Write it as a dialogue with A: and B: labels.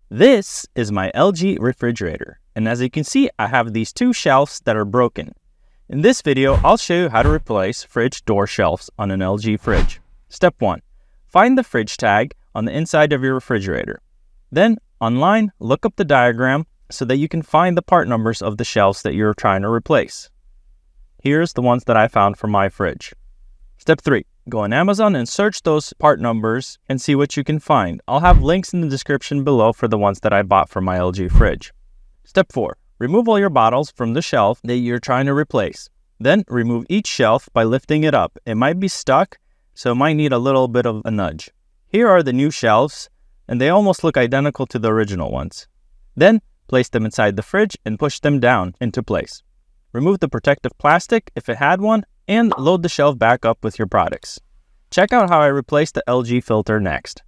A: This is my LG refrigerator, and as you can see, I have these two shelves that are broken. In this video, I'll show you how to replace fridge door shelves on an LG fridge. Step 1. Find the fridge tag on the inside of your refrigerator. Then, online, look up the diagram so that you can find the part numbers of the shelves that you're trying to replace. Here's the ones that I found for my fridge. Step 3. Go on Amazon and search those part numbers and see what you can find. I'll have links in the description below for the ones that I bought for my LG fridge. Step 4. Remove all your bottles from the shelf that you're trying to replace. Then remove each shelf by lifting it up. It might be stuck, so it might need a little bit of a nudge. Here are the new shelves, and they almost look identical to the original ones. Then place them inside the fridge and push them down into place. Remove the protective plastic if it had one, and load the shelf back up with your products. Check out how I replaced the LG filter next.